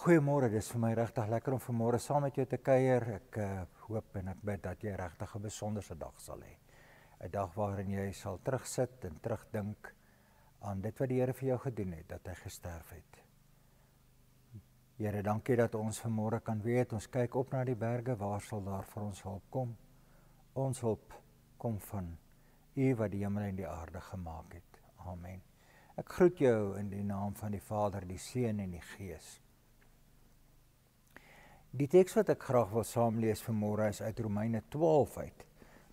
Goeiemôre, dit is vir my regtig lekker om vanmôre saam met jou te kuier. Ek hoop en ek bid dat jy regtig 'n besonderse dag sal hê. 'n Dag waarin jy sal terugsit en terugdink aan dit wat die Here vir jou gedoen het, dat hy gesterf het. Here, dankie dat ons vanmôre kan weet, ons kyk op na die berge, waar sal daar vir ons hulp kom? Ons hulp kom van U wat die hemel en die aarde gemaak het. Amen. Ek groet jou in die naam van die Vader, die Seun en die Gees. Die teks wat ek graag wil saamlees vanmôre is uit Romeine 12 uit.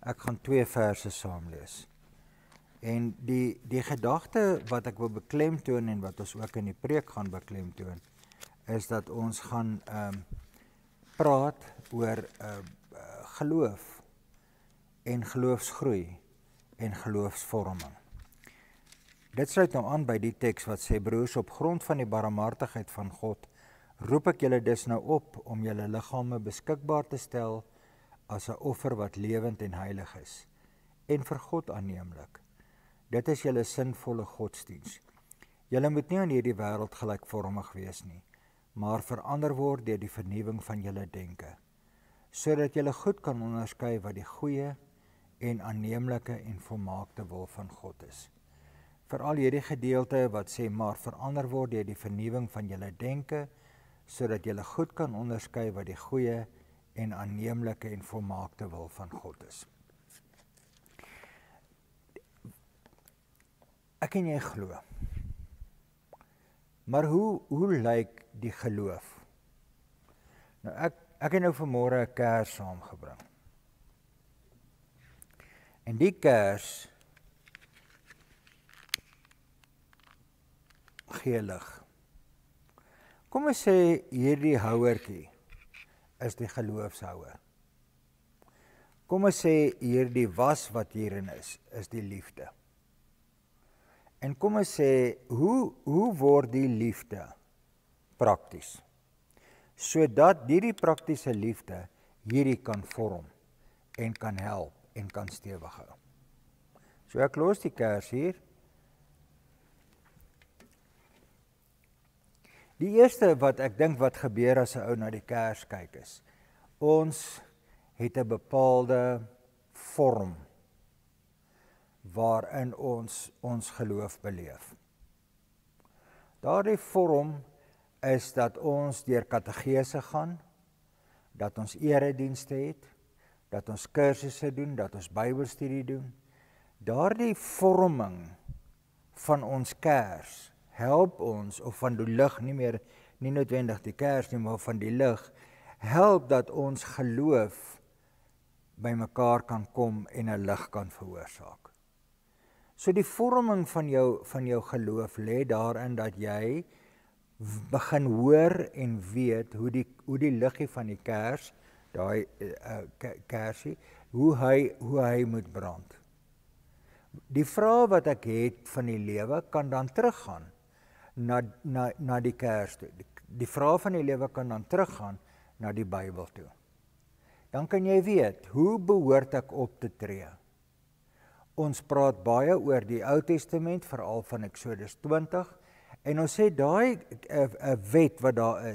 Ek gaan 2 verse saamlees. En die gedagte wat ek wil beklemtoon en wat ons ook in die preek gaan beklemtoon, is dat ons gaan praat oor geloof en geloofsgroei en geloofsvorming. Dit sluit nou aan by die teks wat sê: broers, op grond van die barmhartigheid van God roep ek julle dus nou op om julle liggame beskikbaar te stel as 'n offer wat lewend en heilig is en vir God aanneemlik. Dit is julle sinvolle godsdiens. Julle moet nie aan hierdie wêreld gelykvormig wees nie, maar verander word deur die vernuwing van julle denke, sodat julle goed kan onderskei wat die goeie en aanneemlike en volmaakte wil van God is. Veral hierdie gedeelte wat sê, maar verander word deur die vernuwing van julle denke, sodat julle goed kan onderskei wat die goeie en aanneemlike en volmaakte wil van God is. Ek en jy glo. Maar hoe lyk die geloof? Nou ek het nou vanmôre 'n kers saamgebring. En die kers gee lig. Kom ons sê hierdie houertjie is die geloofshouer. Kom ons sê hierdie was wat hierin is die liefde. En kom ons sê, hoe word die liefde prakties? Sodat hierdie praktiese liefde hierdie kan vorm en kan help en kan stewig hou. So ek los die kers hier. Die eerste wat ek dink wat gebeur as 'n ou na die kers kyk is, ons het 'n bepaalde vorm waarin ons geloof beleef. Daardie vorm is dat ons deur kategese gaan, dat ons eredienste het, dat ons kursusse doen, dat ons Bybelstudie doen. Daardie vorming van ons kers help ons, of van die lig, nie noodwendig die kers nie, maar van die lig, help dat ons geloof by mekaar kan kom en 'n lig kan veroorsaak. So die vorming van jou geloof lê daarin dat jy begin hoor en weet hoe die liggie van die kers, daai kersie, hoe hy moet brand. Die vraag wat ek het van die lewe kan dan teruggaan na die kers toe. Die vraag van die lewe kan dan teruggaan na die Bybel toe. Dan kan jy weet, hoe behoort ek op te tree? Ons praat baie oor die Ou Testament, veral van Eksodus 20, en ons sê daai wet wat daar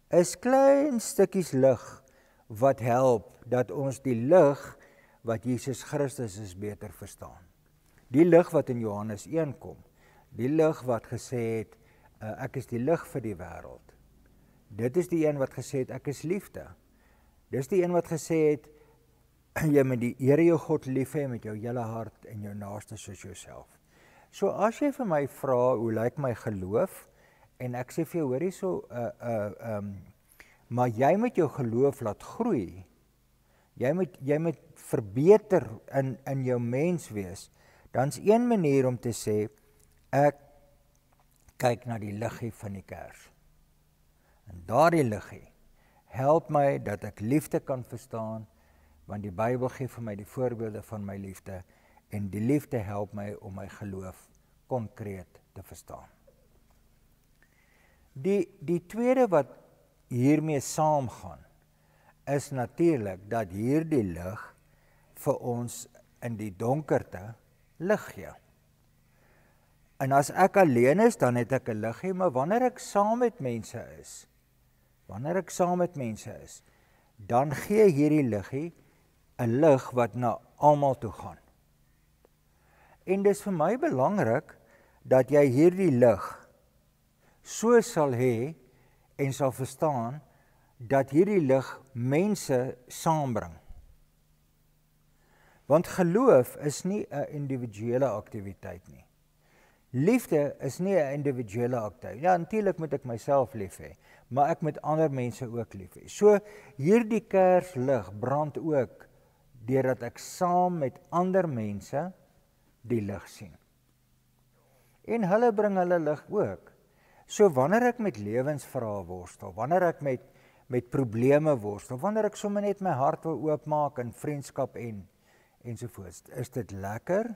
is klein stukkies lig wat help dat ons die lig wat Jesus Christus is beter verstaan. Die lig wat in Johannes 1 kom, die lig wat gesê het, ek is die lig vir die wêreld. Dit is die een wat gesê het, ek is liefde. Dis die een wat gesê het, jy moet die Here jou God lief hê met jou hele hart en jou naaste soos jouself. So as jy vir my vra, hoe lyk my geloof? En ek sê vir jou, hoor hierso, maar jy moet jou geloof laat groei. Jy moet verbeter in jou mens wees. Dan's een manier om te sê, ek kyk na die liggie van die kers. En daardie liggie help my dat ek liefde kan verstaan, want die Bybel gee vir my die voorbeelde van my liefde, en die liefde help my om my geloof konkreet te verstaan. Die tweede wat hiermee saamgaan, is natuurlik dat hierdie lig vir ons in die donkerte lig gee. En as ek alleen is, dan het ek 'n liggie, maar wanneer ek saam met mense is, wanneer ek saam met mense is, dan gee hierdie liggie 'n lig wat na almal toe gaan. En dis vir my belangrik dat jy hierdie lig so sal hê en sal verstaan dat hierdie lig mense saambring. Want geloof is nie 'n individuele aktiwiteit nie. Liefde is nie 'n individuele aktiwiteit. Ja, natuurlik moet ek myself lief hê, maar ek moet ander mense ook lief hê. So hierdie kerslig brand ook deurdat ek saam met ander mense die lig sien. En hulle bring hulle lig ook. So wanneer ek met lewensvrae worstel, wanneer ek met probleme worstel, wanneer ek sommer net my hart wil oopmaak in vriendskap ensovoorts, is dit lekker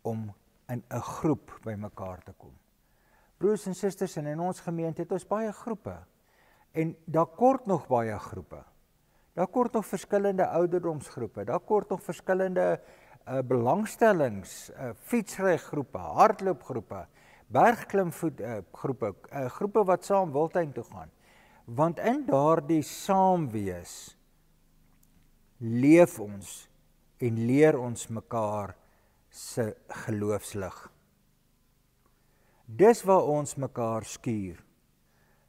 om in 'n groep by mekaar te kom. Broers en susters, en in ons gemeente het ons baie groepe. En daar kort nog baie groepe. Daar kort nog verskillende ouderdomsgroepe, daar kort nog verskillende belangstellings, fietsrygroepe, hardloopgroepe, bergklimgroepe, groepe wat saam Wildtuin toe gaan. Want in daardie saamwees leef ons en leer ons mekaar se geloofslig. Dis waar ons mekaar skuur.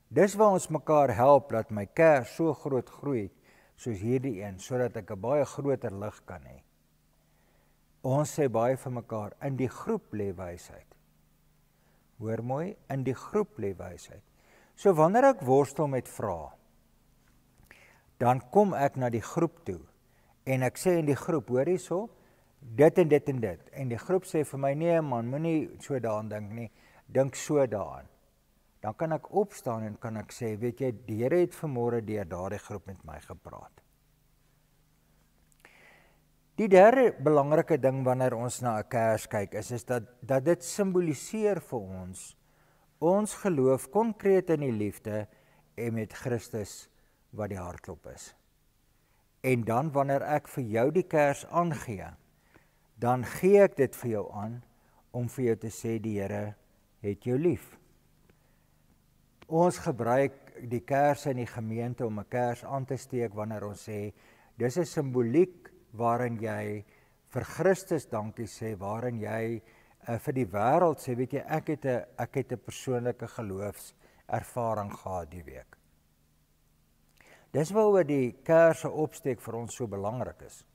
Dis waar ons mekaar help dat my kers so groot groei soos hierdie een, sodat ek 'n baie groter lig kan hê. Ons sê baie vir mekaar, in die groep lê wysheid. Hoor mooi, in die groep lê wysheid. So wanneer ek worstel met vrae, dan kom ek na die groep toe en ek sê in die groep, hoor hierso, dit en dit en dit. En die groep sê vir my, nee man, moenie so daaraan dink nie, dink so daaraan. Dan kan ek opstaan en kan ek sê, weet jy, die Here het vanmôre deur daardie groep met my gepraat. Die derde belangrike ding wanneer ons na 'n kers kyk is dat dit simboliseer vir ons geloof konkreet in die liefde en met Christus wat die hartklop is. En dan wanneer ek vir jou die kers aangee, dan gee ek dit vir jou aan om vir jou te sê die Here het jou lief. Ons gebruik die kers in die gemeente om 'n kers aan te steek wanneer ons sê dis 'n simboliek waarin jy vir Christus dankie sê, waarin jy vir die wêreld sê, weet jy, ek het 'n persoonlike geloofservaring gehad die week. Dis waaroor die kers se opsteek vir ons so belangrik is.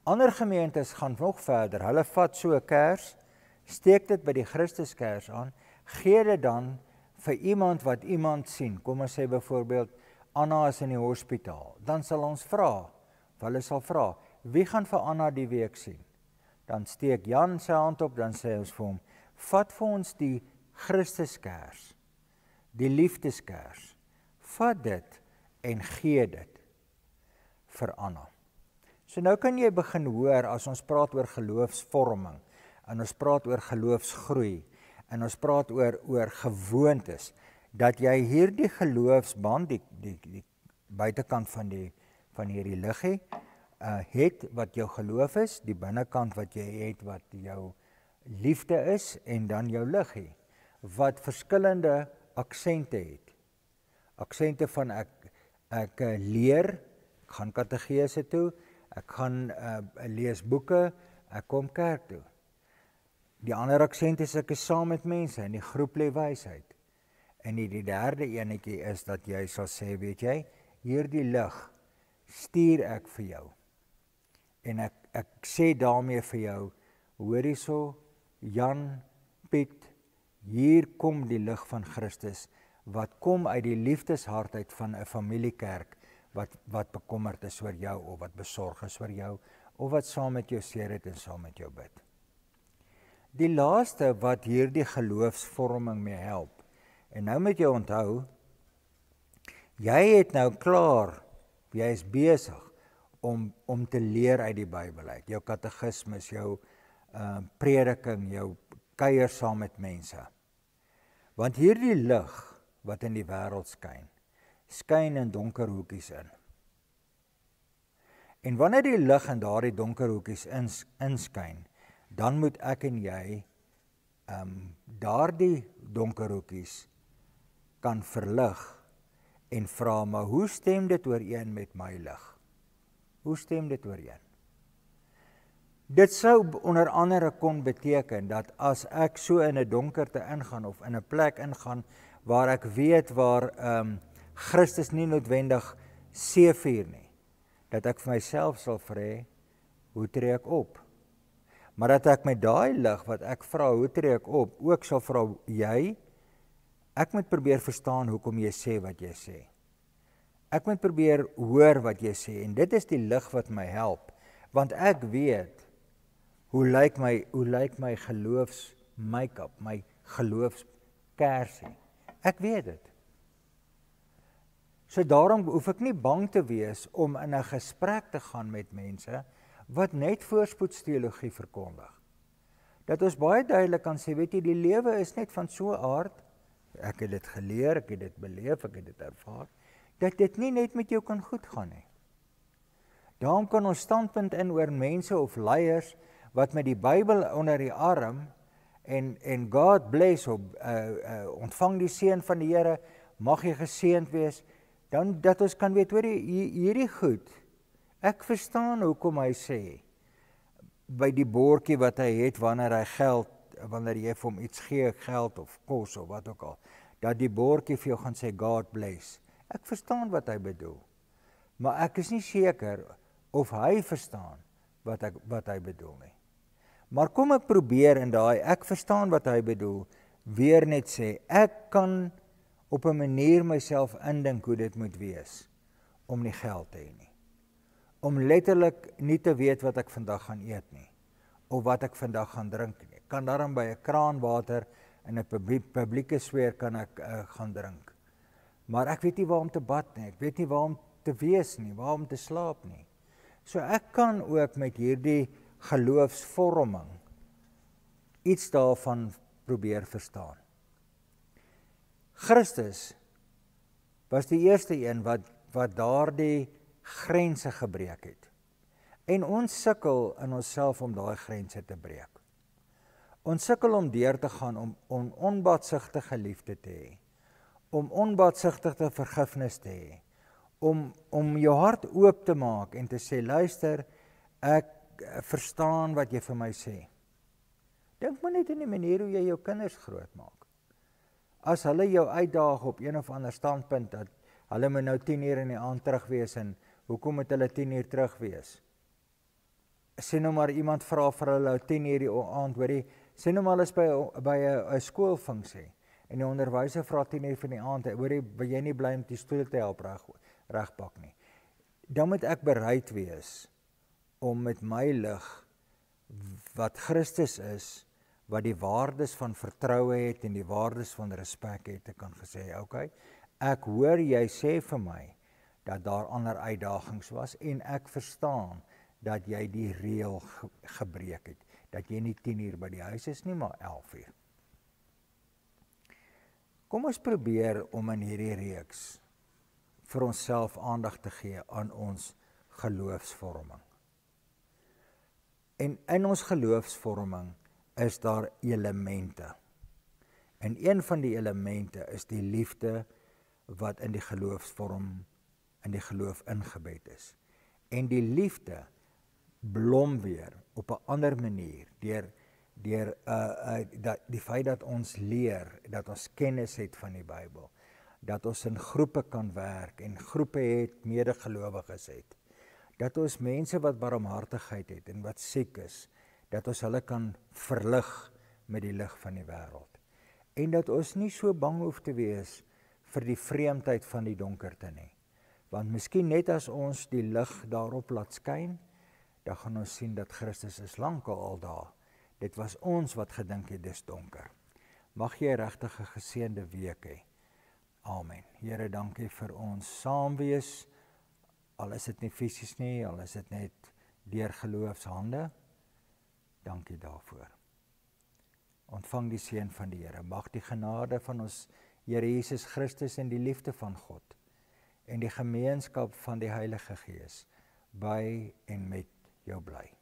Ander gemeentes gaan nog verder. Hulle vat so 'n kers, steek dit by die Christuskers aan, gee dit dan vir iemand wat iemand sien. Kom ons sê byvoorbeeld Anna is in die hospitaal. Dan sal ons vra, hulle sal vra, wie gaan vir Anna die week sien? Dan steek Jan sy hand op, dan sê ons vir hom, vat vir ons die Christuskers, die liefdeskers, vat dit en gee dit vir Anna. So nou kan jy begin hoor, as ons praat oor geloofsvorming, en ons praat oor geloofsgroei, en ons praat oor gewoontes, dat jy hierdie geloofsband, die buitekant van hierdie liggie, het wat jou geloof is, die binnekant wat jy het wat jou liefde is, en dan jou liggie, wat verskillende aksente het. Aksente van ek leer, ek gaan kategese toe, ek gaan lees boeke, ek kom kerk toe. Die ander aksent is ek is saam met mense, en die groep lê wysheid. En die derde enetjie is dat jy sal sê, weet jy, hierdie lig stuur ek vir jou. En ek sê daarmee vir jou, hoor hierso, Jan, Piet, hier kom die lig van Christus, wat kom uit die liefdeshart uit van 'n familiekerk, wat bekommerd is oor jou, of wat besorg is oor jou, of wat saam met jou seer het en saam met jou bid. Die laaste wat hierdie geloofsvorming mee help, en nou moet jy onthou, jy het nou klaar, jy is besig om te leer uit die Bybel uit, jou katekismes, jou prediking, jou kuier saam met mense. Want hierdie lig wat in die wêreld skyn in donker hoekies in. En wanneer die lig in daardie donker hoekies inskyn, dan moet ek en jy daardie donker hoekies kan verlig en vra, maar hoe stem dit ooreen met my lig? Hoe stem dit ooreen? Dit sou onder andere kon beteken dat as ek so in 'n donkerte ingaan of in 'n plek ingaan waar ek weet waar Christus nie noodwendig seëvier nie, dat ek vir myself sal vra, hoe tree ek op? Maar dat ek met daai lig wat ek vra, hoe tree ek op, ook sal vra, ek moet probeer verstaan hoekom jy sê wat jy sê. Ek moet probeer hoor wat jy sê, en dit is die lig wat my help, want ek weet hoe lyk my geloofs make-up, my geloofskersie. Ek weet dit. So daarom hoef ek nie bang te wees om in 'n gesprek te gaan met mense wat net voorspoedsteologie verkondig. Dat ons baie duidelik kan sê, weet jy, die lewe is net van so 'n aard, ek het dit geleer, ek het dit beleef, ek het dit ervaar, dat dit nie net met jou kan goed gaan nie. Daarom kan ons standpunt in oor mense of leiers wat met die Bybel onder die arm en God bless, ontvang die seën van die Here, mag jy geseënd wees, dan dat ons kan weet, hoor hierdie goed, ek verstaan hoekom hy sê, by die bordjie wat hy het wanneer jy vir hom iets gee, geld of kos of wat ook al, dat die bordjie vir jou gaan sê, God bless. Ek verstaan wat hy bedoel, maar ek is nie seker of hy verstaan wat hy bedoel nie. Maar kom ek probeer in daai, ek verstaan wat hy bedoel, weer net sê, ek kan op 'n manier myself indink hoe dit moet wees, om nie geld te hê nie. Om letterlik nie te weet wat ek vandag gaan eet nie, of wat ek vandag gaan drink nie. Ek kan daarom by 'n kraanwater in 'n publieke sweer kan ek gaan drink. Maar ek weet nie waar om te bad nie, ek weet nie waar om te wees nie, waar om te slaap nie. So ek kan ook met hierdie geloofsvorming iets daarvan probeer verstaan. Christus was die eerste een wat daardie grense gebreek het. En ons sukkel in onsself om daai grense te breek. Ons sukkel om deur te gaan om onbaatsigtige liefde te hê, om onbaatsigtige vergifnis te hê, om jou hart oop te maak en te sê, luister, ek verstaan wat jy vir my sê. Dink maar net in die manier hoe jy jou kinders grootmaak. As hulle jou uitdaag op een of ander standpunt, dat hulle moet nou 10 uur in die aand terug wees, en hoekom moet hulle 10 uur terug wees? Sê nou maar iemand vra vir hulle 10 uur die aand, hoorie, sê nou maar is by 'n skoolfunksie, en die onderwyser vra 10 uur van die aand, hoorie, wil jy nie bly om die stoel te help regpak nie? Dan moet ek bereid wees om met my lig, wat Christus is, wat die waardes van vertroue het en die waardes van respek het, ek kan gesê, okay, ek hoor jy sê vir my dat daar ander uitdagings was en ek verstaan dat jy die reël gebreek het, dat jy nie 10 uur by die huis is nie, maar 11 uur. Kom ons probeer om in hierdie reeks vir onsself aandag te gee aan ons geloofsvorming. En in ons geloofsvorming is daar elemente. En een van die elemente is die liefde wat in die geloofsvorm, in die geloof ingebed is. En die liefde blom weer op 'n ander manier, deur die feit dat ons leer, dat ons kennis het van die Bybel, dat ons in groepe kan werk en groepe het, medegelowiges het, dat ons mense wat barmhartigheid het en wat siek is, dat ons hulle kan verlig met die lig van die wêreld. En dat ons nie so bang hoef te wees vir die vreemdheid van die donkerte nie. Want miskien net as ons die lig daarop laat skyn, dan gaan ons sien dat Christus is lankal al daar. Dit was ons wat gedink het dis donker. Mag jy regtig 'n geseënde week hê. Amen. Here, dankie vir ons saam wees. Al is dit nie fisies nie, al is dit net deur geloofshande. Dankie daarvoor. Ontvang die seën van die Here. Mag die genade van ons Here Jesus Christus en die liefde van God en die gemeenskap van die Heilige Gees by en met jou bly.